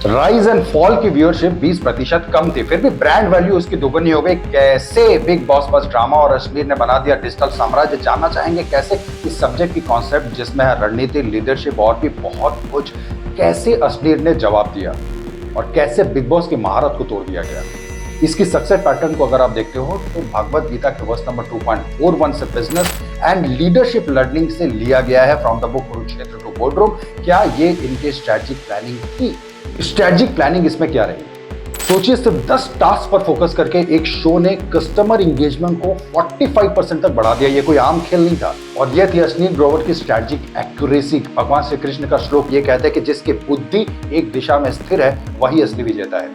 Rise and fall की viewership 20% कम थी, फिर भी ब्रांड वैल्यू उसकी दुगनी हो गई। कैसे बिग बॉस बस ड्रामा और अश्लील ने बना दिया डिजिटल साम्राज्य, जानना चाहेंगे कैसे इस सब्जेक्ट की कॉन्सेप्ट जिसमें है रणनीति, लीडरशिप और भी बहुत कुछ, कैसे अश्लील ने जवाब दिया और कैसे बिग बॉस की महारत को तोड़ दिया गया। इसकी सक्सेस पैटर्न को अगर आप देखते हो तो भागवत गीता के वर्स नंबर 2.41 से बिजनेस एंड लीडरशिप लर्निंग से लिया गया है, from the book Kurukshetra to boardroom. क्या ये इनके स्ट्रेटेजिक प्लानिंग थी? स्ट्रेटेजिक प्लानिंग इसमें क्या रही? सोचिए, सिर्फ 10 टास्क पर फोकस करके एक शो ने कस्टमर इंगेजमेंट को 45% तक बढ़ा दिया। ये कोई आम खेल नहीं था और यह थी अश्लील ग्रोवर की स्ट्रेटेजिक एक्यूरेसी। भगवान श्री कृष्ण का श्लोक ये कहता है कि जिसकी बुद्धि एक दिशा में स्थिर है वही असली विजेता है,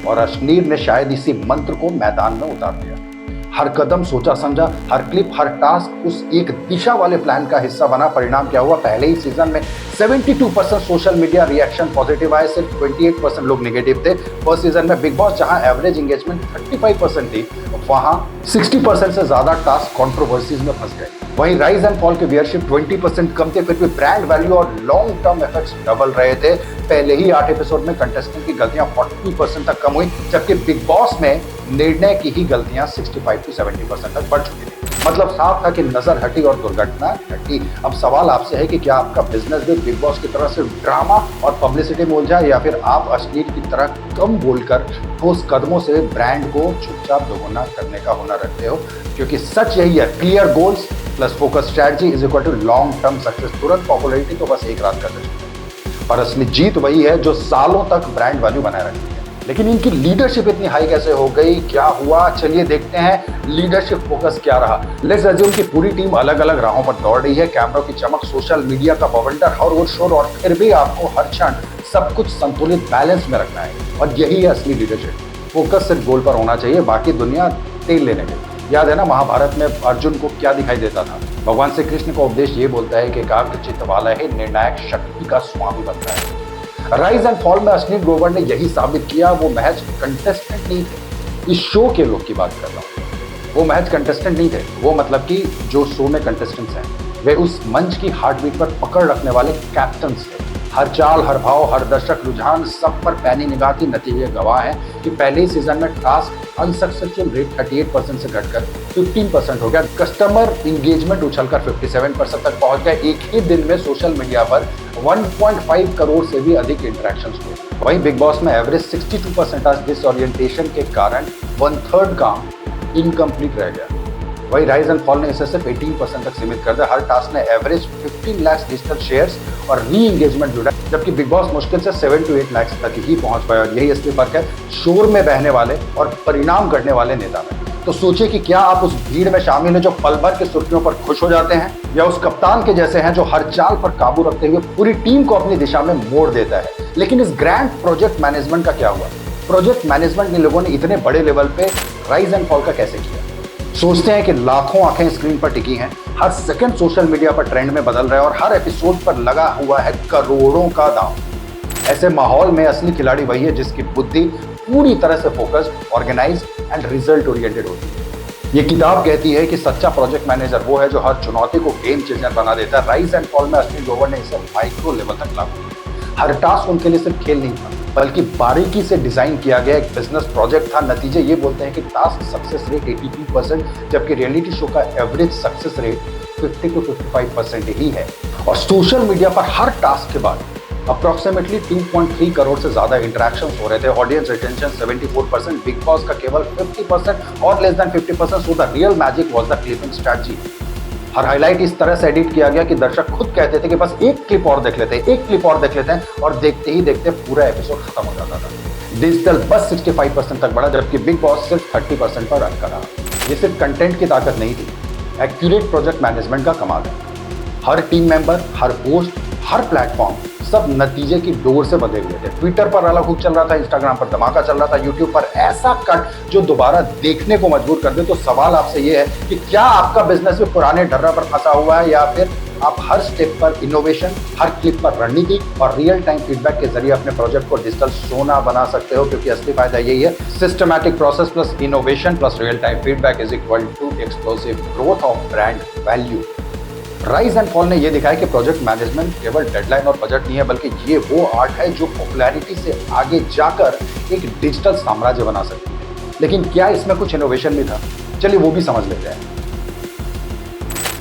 और अश्लील ने शायद इसी मंत्र को मैदान में उतार दिया। हर कदम सोचा समझा, हर क्लिप, हर टास्क उस एक दिशा वाले प्लान का हिस्सा बना। परिणाम क्या हुआ? पहले ही सीजन में 72% सोशल मीडिया रिएक्शन पॉजिटिव आए, सिर्फ 28% लोग नेगेटिव थे। फर्स्ट सीजन में बिग बॉस जहां एवरेज एंगेजमेंट 35% थी, वहां 60% से ज्यादा टास्क कंट्रोवर्सीज में फंस गए। वहीं राइज एंड फॉल के व्यूअरशिप 20% कम थे, फिर भी ब्रांड वैल्यू और लॉन्ग टर्म इफेक्ट्स डबल रहे थे। पहले ही 8 एपिसोड में कंटेस्टेंट की गलतियां 40% तक कम हुई, जबकि बिग बॉस में निर्णय की ही गलतियां 65 से 70% तक बढ़ चुकी थी। मतलब साफ था कि नजर हटी और दुर्घटना घटी। अब सवाल आपसे है कि क्या आपका बिजनेस भी बिग बॉस की तरह सिर्फ ड्रामा और पब्लिसिटी में उलझा है, या फिर आप अश्लील की तरह कम बोलकर ठोस कदमों से ब्रांड को चुपचाप दोगुना करने का हुनर रखते हो? क्योंकि सच यही है, clear goals plus focus strategy is equal to long term success. तुरंत पॉपुलैरिटी तो बस एक रात का जश्न, पर असली जीत वही है जो सालों तक ब्रांड वैल्यू बनाए रखती है। लेकिन इनकी लीडरशिप इतनी हाई कैसे हो गई? क्या हुआ? चलिए देखते हैं लीडरशिप फोकस क्या रहा। लेट्स अज्यूम कि पूरी टीम अलग अलग राहों पर दौड़ रही है, कैमरों की चमक, सोशल मीडिया का बवंडर हर ओर शोर, और फिर भी आपको हर क्षण सब कुछ संतुलित बैलेंस में रखना है। और यही है असली लीडरशिप। फोकस सिर्फ गोल पर होना चाहिए, बाकी दुनिया तेल लेने गई। याद है ना महाभारत में अर्जुन को क्या दिखाई देता था? भगवान श्री कृष्ण का उपदेश ये बोलता है कि एकाग्र चित्त वाला ही निर्णायक शक्ति का स्वामी बनता है। राइज एंड फॉल में अश्लील ग्रोवर ने यही साबित किया। वो महज कंटेस्टेंट नहीं थे, इस शो के लोग की बात कर रहा हूँ। वो महज कंटेस्टेंट नहीं थे, वो मतलब कि जो शो में कंटेस्टेंट्स हैं, वे उस मंच की हार्ट बीट पर पकड़ रखने वाले कैप्टन्स थे। हर चाल, हर भाव, हर दर्शक रुझान सब पर पैनी निगाह थी। नतीजे गवाह हैं कि पहले ही सीजन में टास्क अनसक्सेसफुल रेट 38% से घटकर 15% हो गया। कस्टमर इंगेजमेंट उछलकर 57% तक पहुंच गया। एक ही दिन में सोशल मीडिया पर 1.5 करोड़ से भी अधिक इंटरेक्शंस हुए। वहीं बिग बॉस में एवरेज 62% डिसओरिएंटेशन के कारण 1/3 काम इनकम्प्लीट रह गया। वही राइज एंड फॉल ने इसे सिर्फ 18% तक सीमित कर दिया। हर टास्क ने एवरेज 15 लाख डिजिटल शेयर्स और री एंगेजमेंट जुड़ा, जबकि बिग बॉस मुश्किल से 7 to 8 लाख तक ही पहुंच पाया। और यही असली फर्क है शोर में बहने वाले और परिणाम गढ़ने वाले नेता में। तो सोचिए कि क्या आप उस भीड़ में शामिल हैं जो पल भर की सुर्खियों पर खुश हो जाते हैं, या उस कप्तान के जैसे हैं जो हर चाल पर काबू रखते हुए पूरी टीम को अपनी दिशा में मोड़ देता है। लेकिन इस ग्रैंड प्रोजेक्ट मैनेजमेंट का क्या हुआ? प्रोजेक्ट मैनेजमेंट के लोगों ने इतने बड़े लेवल पे राइज एंड फॉल का कैसे किया? सोचते हैं कि लाखों आंखें स्क्रीन पर टिकी हैं, हर सेकंड सोशल मीडिया पर ट्रेंड में बदल रहा है और हर एपिसोड पर लगा हुआ है करोड़ों का दांव। ऐसे माहौल में असली खिलाड़ी वही है जिसकी बुद्धि पूरी तरह से focused, organised and result oriented होती है। ये किताब कहती है कि सच्चा प्रोजेक्ट मैनेजर वो है जो हर चुनौती को गेम चेंजर बना देता है। राइज एंड फॉल में अश्लील ग्रोवर ने इसे माइक्रो लेवल तक लागू किया। हर टास्क उनके लिए सिर्फ खेल नहीं था, बल्कि बारीकी से डिजाइन किया गया एक बिजनेस प्रोजेक्ट था। नतीजे ये बोलते हैं कि टास्क सक्सेस रेट 82%, जबकि रियलिटी शो का एवरेज सक्सेस रेट 50 to 55% ही है। और सोशल मीडिया पर हर टास्क के बाद अप्रोक्सीमेटली 2.3 करोड़ से ज्यादा इंटरेक्शंस हो रहे थे। ऑडियंस रिटेंशन 74%, बिग बॉस का केवल 50% और less than 50%। So the real magic was the clipping strategy. Her highlight इस तरह से एडिट किया गया कि दर्शक खुद कहते थे कि बस एक क्लिप और देख लेते हैं, एक क्लिप और देख लेते हैं, और देखते ही देखते पूरा एपिसोड खत्म हो जाता था। डिजिटल बस 65% तक बढ़ा, जबकि बिग बॉस सिर्फ 30% पर रन करा। ये सिर्फ कंटेंट की ताकत नहीं थी, एक्यूरेट प्रोजेक्ट मैनेजमेंट का कमाल है। हर टीम मेंबर, हर पोस्ट, हर प्लेटफॉर्म सब नतीजे की डोर से बंधे हुए थे। ट्विटर पर अलग हुक चल रहा था, इंस्टाग्राम पर धमाका चल रहा था, यूट्यूब पर ऐसा कट जो दोबारा देखने को मजबूर कर दे। तो सवाल आपसे ये है कि क्या आपका बिजनेस भी पुराने ढर्रा पर फंसा हुआ है, या फिर आप हर स्टेप पर इनोवेशन, हर क्लिक पर रणनीति और रियल टाइम फीडबैक के जरिए अपने प्रोजेक्ट को डिजिटल सोना बना सकते हो? क्योंकि असली फायदा यही है, systematic process plus innovation plus real time feedback is equal to explosive growth of brand value. Rise and fall ने यह दिखाया कि प्रोजेक्ट मैनेजमेंट केवल डेडलाइन और बजट नहीं है, बल्कि ये वो आर्ट है जो पॉपुलैरिटी से आगे जाकर एक डिजिटल साम्राज्य बना सकती है। लेकिन क्या इसमें कुछ इनोवेशन भी था? चलिए वो भी समझ लेते हैं।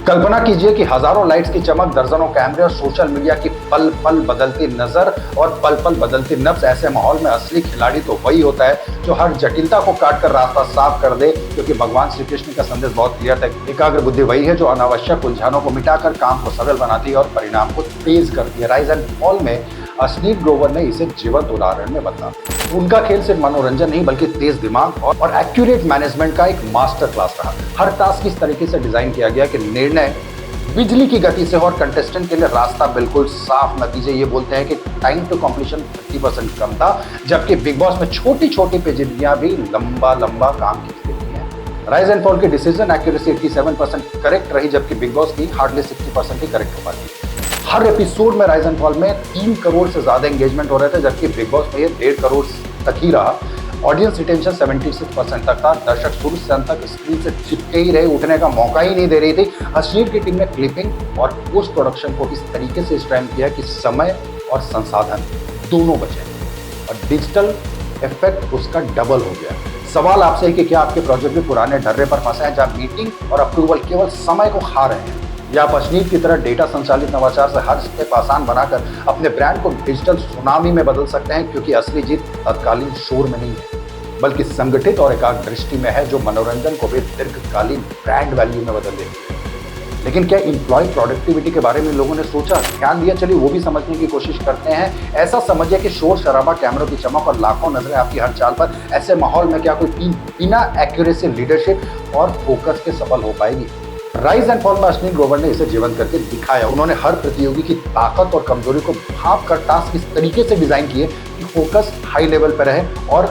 कल्पना कीजिए कि हजारों लाइट्स की चमक, दर्जनों कैमरे और सोशल मीडिया की पल पल बदलती नजर और पल पल बदलती नब्ज। ऐसे माहौल में असली खिलाड़ी तो वही होता है जो हर जटिलता को काट कर रास्ता साफ कर दे, क्योंकि भगवान श्री कृष्ण का संदेश बहुत क्लियर था। एकाग्र बुद्धि वही है जो अनावश्यक उलझनों को मिटाकर काम को सरल बनाती है और परिणाम को तेज करती है। राइज एंड फॉल में अश्लील ग्रोवर ने इसे जीवंत उदाहरण में बदला। उनका खेल सिर्फ मनोरंजन नहीं बल्कि तेज दिमाग और एक्यूरेट मैनेजमेंट का एक मास्टर क्लास रहा। हर टास्क इस तरीके से डिजाइन किया गया कि निर्णय बिजली की गति से और कंटेस्टेंट के लिए रास्ता बिल्कुल साफ। नतीजे ये बोलते हैं कि टाइम टू कंप्लीशन 50% कम था, जबकि बिग बॉस में छोटी छोटी पेचीदगियां भी लंबा लंबा काम की देती हैं। राइज एंड फॉल की डिसीजन एक्यूरेसी 87% करेक्ट रही, जबकि बिग बॉस की हार्डली 60% ही करेक्ट हो पाती। हर एपिसोड में राइज एंड फॉल में 3 करोड़ से ज्यादा एंगेजमेंट हो रहे थे, जबकि बिग बॉस में ये 1.5 करोड़ तक ही रहा। ऑडियंस रिटेंशन 76% तक था। दर्शक शुरू से अंत तक स्क्रीन से चिपके ही रहे, उठने का मौका ही नहीं दे रही थी। अश्लील की टीम ने क्लिपिंग और पोस्ट प्रोडक्शन को इस तरीके से स्ट्राइम किया कि समय और संसाधन दोनों बचे और डिजिटल इफेक्ट उसका डबल हो गया। सवाल आपसे है कि क्या आपके प्रोजेक्ट भी पुराने ढर्रे पर फंसे हैं, जहां मीटिंग और अप्रूवल केवल समय को खा रहे हैं, या आप अश्लील की तरह डेटा संचालित नवाचार से हर स्टेप आसान बनाकर अपने ब्रांड को डिजिटल सुनामी में बदल सकते हैं? क्योंकि असली जीत तत्कालीन शोर में नहीं है, बल्कि संगठित और एकाग्र दृष्टि में है, जो मनोरंजन को भी दीर्घकालीन ब्रांड वैल्यू में बदल देती है। लेकिन क्या इंप्लॉय प्रोडक्टिविटी के बारे में लोगों ने सोचा, ध्यान दिया? चलिए वो भी समझने की कोशिश करते हैं। ऐसा समझिए कि शोर शराबा, कैमरों की चमक और लाखों नजरें आपकी हर चाल पर, ऐसे माहौल में क्या कोई टीम बिना एक्यूरेसी, लीडरशिप और फोकस के सफल हो पाएगी? राइज एंड फॉल में अश्लील ग्रोवर ने इसे जीवंत करके दिखाया। उन्होंने हर प्रतियोगी की ताकत और कमजोरी को भांप कर टास्क इस तरीके से डिजाइन किए कि फोकस हाई लेवल पर रहे और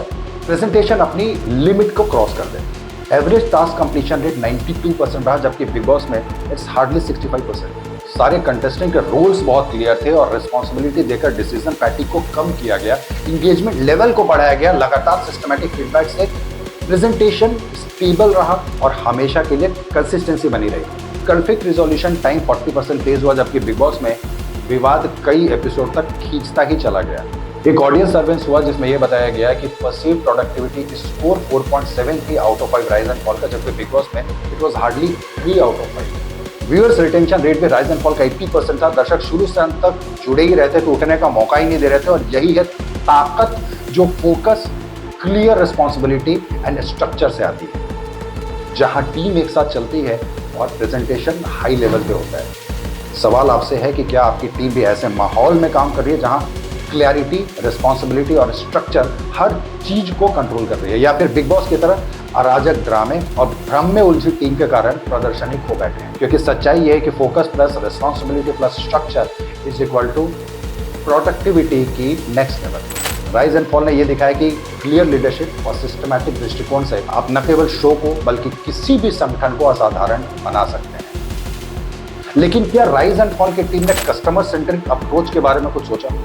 प्रेजेंटेशन अपनी लिमिट को क्रॉस कर दे। एवरेज टास्क कंप्लीशन रेट 92% रहा, जबकि बिग बॉस में इट्स हार्डली 65%। सारे कंटेस्टेंट के रोल्स बहुत क्लियर थे और रिस्पॉन्सिबिलिटी देकर डिसीजन फैटिग को कम किया गया, इंगेजमेंट लेवल को बढ़ाया गया। लगातार सिस्टमैटिक फीडबैक से प्रेजेंटेशन स्टेबल रहा और हमेशा के लिए कंसिस्टेंसी बनी रही। कॉन्फ्लिक्ट रिजोल्यूशन टाइम 40% तेज हुआ, जबकि बिग बॉस में विवाद कई एपिसोड तक खींचता ही चला गया। एक ऑडियंस सर्वेंस हुआ जिसमें यह बताया गया कि perceive productivity score 4.73 out of 5 rise and fall का, जबकि बिग बॉस में it was hardly 3 out of 5। Viewers retention rate भी राइज एंड फॉल का 80% था। दर्शक शुरू से अंत तक जुड़े ही रहते थे, उठने का मौका ही नहीं दे रहे थे। और यही है ताकत जो focus, clear responsibility and structure से आती है, जहां टीम एक साथ चलती है और प्रेजेंटेशन हाई लेवल पे होता है। सवाल आपसे है कि क्या आपकी टीम भी ऐसे माहौल में काम कर रही है जहां क्लैरिटी, रिस्पॉन्सिबिलिटी और स्ट्रक्चर हर चीज को कंट्रोल कर रही है, या फिर बिग बॉस की तरह अराजक ड्रामे और भ्रम में उलझी टीम के कारण प्रदर्शन ही खो बैठे हैं? क्योंकि सच्चाई ये है कि focus plus responsibility plus structure is equal to productivity की next level. Rise and fall ने यह दिखाया कि क्लियर लीडरशिप और सिस्टमैटिक दृष्टिकोण से आप न केवल शो को बल्कि किसी भी संगठन को असाधारण बना सकते हैं। लेकिन क्या राइज एंड फॉल की टीम ने कस्टमर सेंट्रिक अप्रोच के बारे में कुछ सोचा?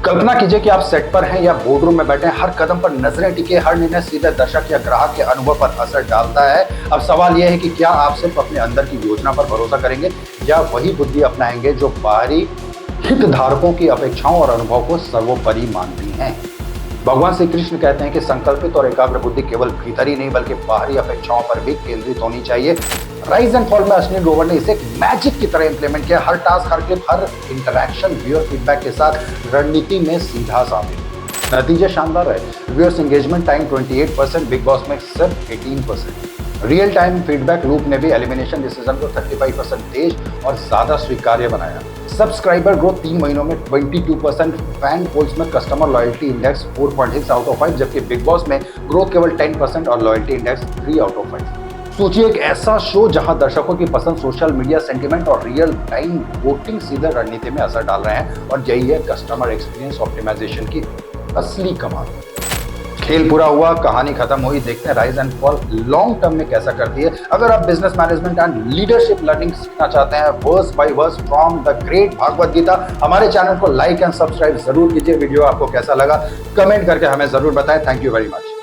कल्पना कीजिए कि आप सेट पर हैं या बोर्डरूम में बैठे हैं, हर कदम पर नजरें टिके, हर निर्णय सीधे दर्शक या ग्राहक के अनुभव पर असर डालता है। अब सवाल यह है कि क्या आप सिर्फ अपने अंदर की योजना पर भरोसा करेंगे या वही बुद्धि अपनाएंगे जो बाहरी हितधारकों की अपेक्षाओं और अनुभव को सर्वोपरि मानती हैं। भगवान श्री कृष्ण कहते हैं कि संकल्पित और एकाग्र बुद्धि केवल भीतर ही नहीं बल्कि बाहरी अपेक्षाओं पर भी केंद्रित होनी चाहिए। राइज एंड फॉल में अश्लील ग्रोवर ने इसे मैजिक की तरह इंप्लीमेंट किया। हर टास्क, हर क्लिप, हर इंटरैक्शन व्यूअर फीडबैक के साथ रणनीति में सीधा साबित। नतीजे शानदार रहे। Viewers engagement time 28%, big boss में सिर्फ 18%। रियल टाइम फीडबैक लूप ने भी एलिमिनेशन डिसीजन को 35% तेज और ज्यादा स्वीकार्य बनाया। सब्सक्राइबर ग्रोथ 3 महीनों में 22%। फैन पोल्स में customer loyalty index 4.6 out of 5, जबकि बिग बॉस में ग्रोथ केवल 10% और लॉयल्टी इंडेक्स 3 आउट ऑफ 5। सोचिए एक ऐसा शो जहां दर्शकों की पसंद, सोशल मीडिया सेंटीमेंट और रियल टाइम वोटिंग सीधे रणनीति में असर डाल रहे हैं, और यही है कस्टमर एक्सपीरियंस ऑप्टिमाइजेशन की असली कमाल। खेल पूरा हुआ, कहानी खत्म हुई। देखते हैं rise and fall long term में कैसा करती है। अगर आप business management and leadership learning सीखना चाहते हैं verse by verse from the great Bhagavad Gita, हमारे चैनल को लाइक एंड सब्सक्राइब जरूर कीजिए। वीडियो आपको कैसा लगा कमेंट करके हमें जरूर बताएं। Thank you very much.